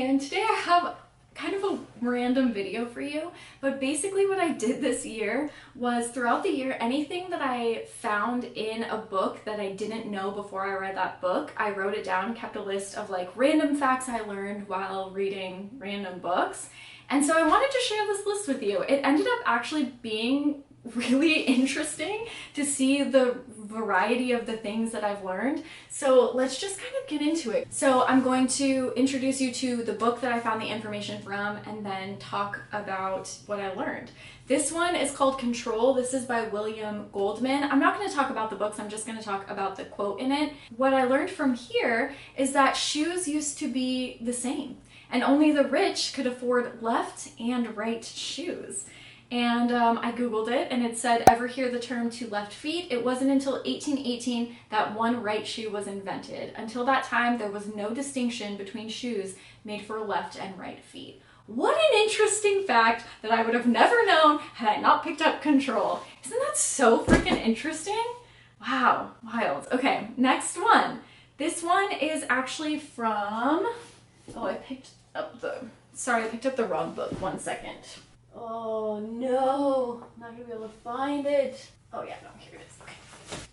and today I have kind of a random video for you, but basically what I did this year was throughout the year, anything that I found in a book that I didn't know before I read that book, I wrote it down, kept a list of like random facts I learned while reading random books. And so I wanted to share this list with you. It ended up actually being really interesting to see the variety of the things that I've learned. So let's just kind of get into it. So I'm going to introduce you to the book that I found the information from and then talk about what I learned. This one is called Control. This is by William Goldman. I'm not going to talk about the books, I'm just going to talk about the quote in it. What I learned from here is that shoes used to be the same, and only the rich could afford left and right shoes. And I googled it and it said, ever hear the term two left feet? It wasn't until 1818 that one right shoe was invented. Until that time, there was no distinction between shoes made for left and right feet. What an interesting fact that I would have never known had I not picked up Control. Isn't that so freaking interesting? Wow, wild. Okay, next one. This one is actually from, I picked up the wrong book. One second. Oh no, I'm not gonna be able to find it. Oh yeah, no, here it is. Okay.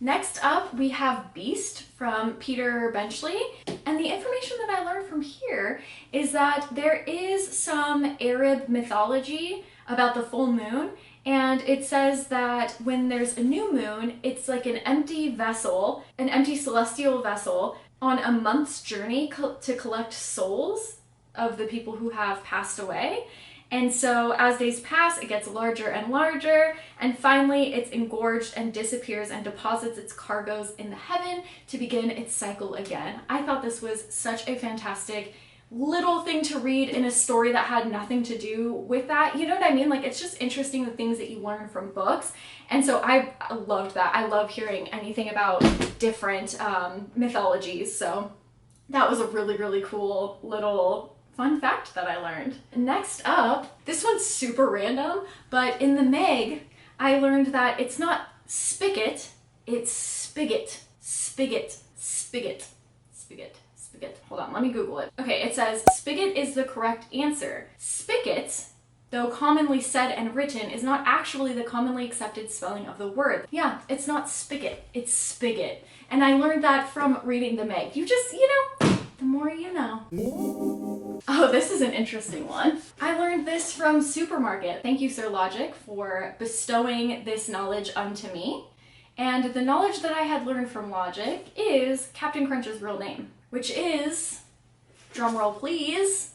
Next up, we have Beast from Peter Benchley. And the information that I learned from here is that there is some Arab mythology about the full moon. And it says that when there's a new moon, it's like an empty vessel, an empty celestial vessel on a month's journey to collect souls of the people who have passed away. And so as days pass, it gets larger and larger, and finally it's engorged and disappears and deposits its cargoes in the heaven to begin its cycle again. I thought this was such a fantastic little thing to read in a story that had nothing to do with that. You know what I mean? Like, it's just interesting the things that you learn from books. And so I loved that. I love hearing anything about different mythologies. So that was a really, really cool little fun fact that I learned. Next up, this one's super random, but in the Meg, I learned that it's not spigot, it's spigot. Spigot, spigot, spigot, spigot. Hold on, let me Google it. Okay, it says spigot is the correct answer. Spigot, though commonly said and written, is not actually the commonly accepted spelling of the word. Yeah, it's not spigot, it's spigot. And I learned that from reading the Meg. You know, the more you know. Oh, this is an interesting one. I learned this from Supermarket. Thank you, Sir Logic, for bestowing this knowledge unto me. And the knowledge that I had learned from Logic is Captain Crunch's real name, which is, drumroll please,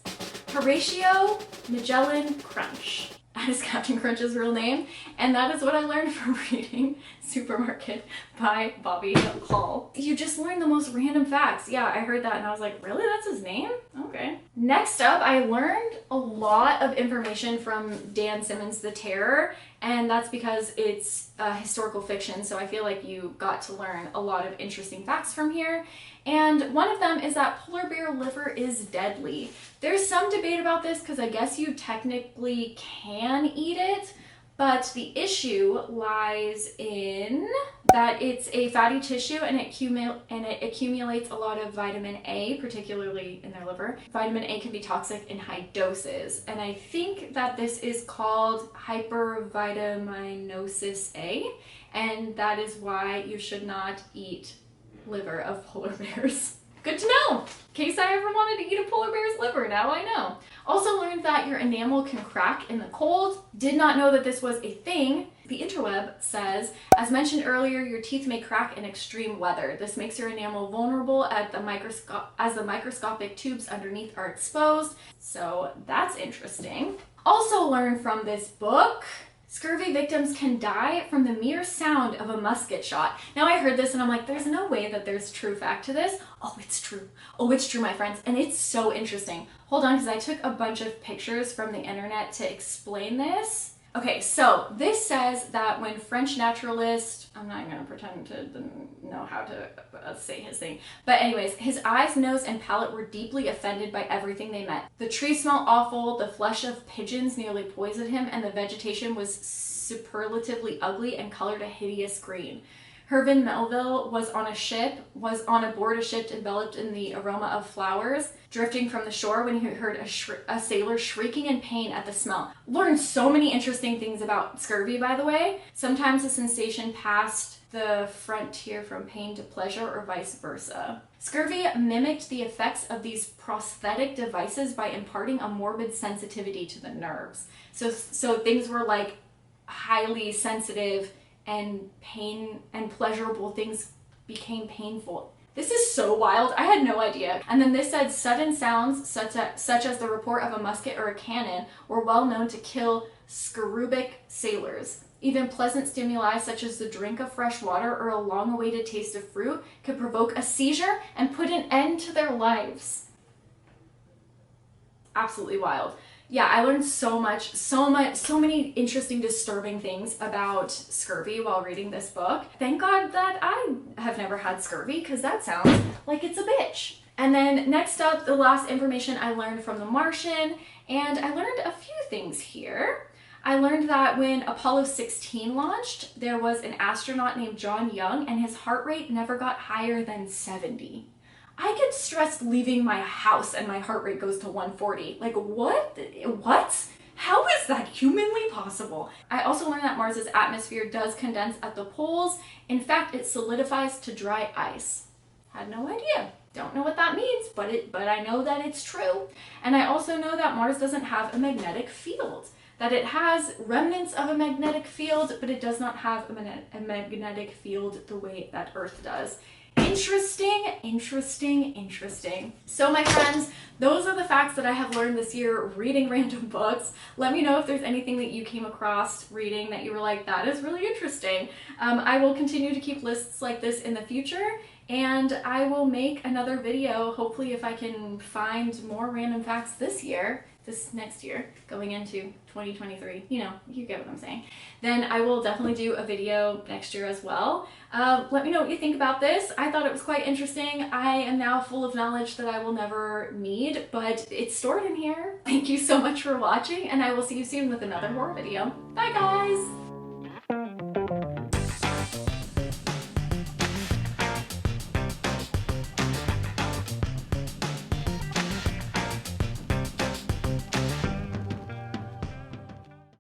Horatio Magellan Crunch. That is Captain Crunch's real name, and that is what I learned from reading Supermarket by Bobby Hall. You just learn the most random facts. Yeah, I heard that and I was like, really? That's his name? Okay. Next up, I learned a lot of information from Dan Simmons' The Terror, and that's because it's historical fiction, so I feel like you got to learn a lot of interesting facts from here. And one of them is that polar bear liver is deadly. There's some debate about this because I guess you technically can eat it, but the issue lies in that it's a fatty tissue and it accumulates a lot of vitamin A, particularly in their liver. Vitamin A can be toxic in high doses, and I think that this is called hypervitaminosis A, and that is why you should not eat liver of polar bears. Good to know! In case I ever wanted to eat a polar bear's liver, now I know. Also learned that your enamel can crack in the cold. Did not know that this was a thing. The interweb says, as mentioned earlier, your teeth may crack in extreme weather. This makes your enamel vulnerable as the microscopic tubes underneath are exposed. So that's interesting. Also learned from this book, scurvy victims can die from the mere sound of a musket shot. Now I heard this and I'm like, there's no way that there's true fact to this. Oh, it's true. Oh, it's true, my friends. And it's so interesting. Hold on, because I took a bunch of pictures from the internet to explain this. Okay, so this says that when French naturalist, I'm not going to pretend to know how to say his thing, but anyways, his eyes, nose, and palate were deeply offended by everything they met. The trees smelled awful, the flesh of pigeons nearly poisoned him, and the vegetation was superlatively ugly and colored a hideous green. Herman Melville was on aboard a ship enveloped in the aroma of flowers, drifting from the shore when he heard a sailor shrieking in pain at the smell. Learned so many interesting things about scurvy, by the way. Sometimes the sensation passed the frontier from pain to pleasure or vice versa. Scurvy mimicked the effects of these prosthetic devices by imparting a morbid sensitivity to the nerves. So things were like highly sensitive and pain and pleasurable things became painful. This is so wild. I had no idea. And then this said sudden sounds such as the report of a musket or a cannon were well known to kill scurubic sailors. Even pleasant stimuli such as the drink of fresh water or a long-awaited taste of fruit could provoke a seizure and put an end to their lives. Absolutely wild. Yeah, I learned so many interesting, disturbing things about scurvy while reading this book. Thank God that I have never had scurvy, because that sounds like it's a bitch. And then next up, the last information I learned from The Martian, and I learned a few things here. I learned that when Apollo 16 launched, there was an astronaut named John Young, and his heart rate never got higher than 70. I get stressed leaving my house and my heart rate goes to 140. Like, what? What? How is that humanly possible? I also learned that Mars's atmosphere does condense at the poles. In fact, it solidifies to dry ice. Had no idea. Don't know what that means, but I know that it's true. And I also know that Mars doesn't have a magnetic field. That it has remnants of a magnetic field, but it does not have a magnetic field the way that Earth does. Interesting, interesting, interesting. So my friends, those are the facts that I have learned this year reading random books. Let me know if there's anything that you came across reading that you were like, that is really interesting. I will continue to keep lists like this in the future, and I will make another video, hopefully if I can find more random facts this next year, going into 2023, you know, you get what I'm saying. Then I will definitely do a video next year as well. Let me know what you think about this. I thought it was quite interesting. I am now full of knowledge that I will never need, but it's stored in here. Thank you so much for watching, and I will see you soon with another horror video. Bye guys!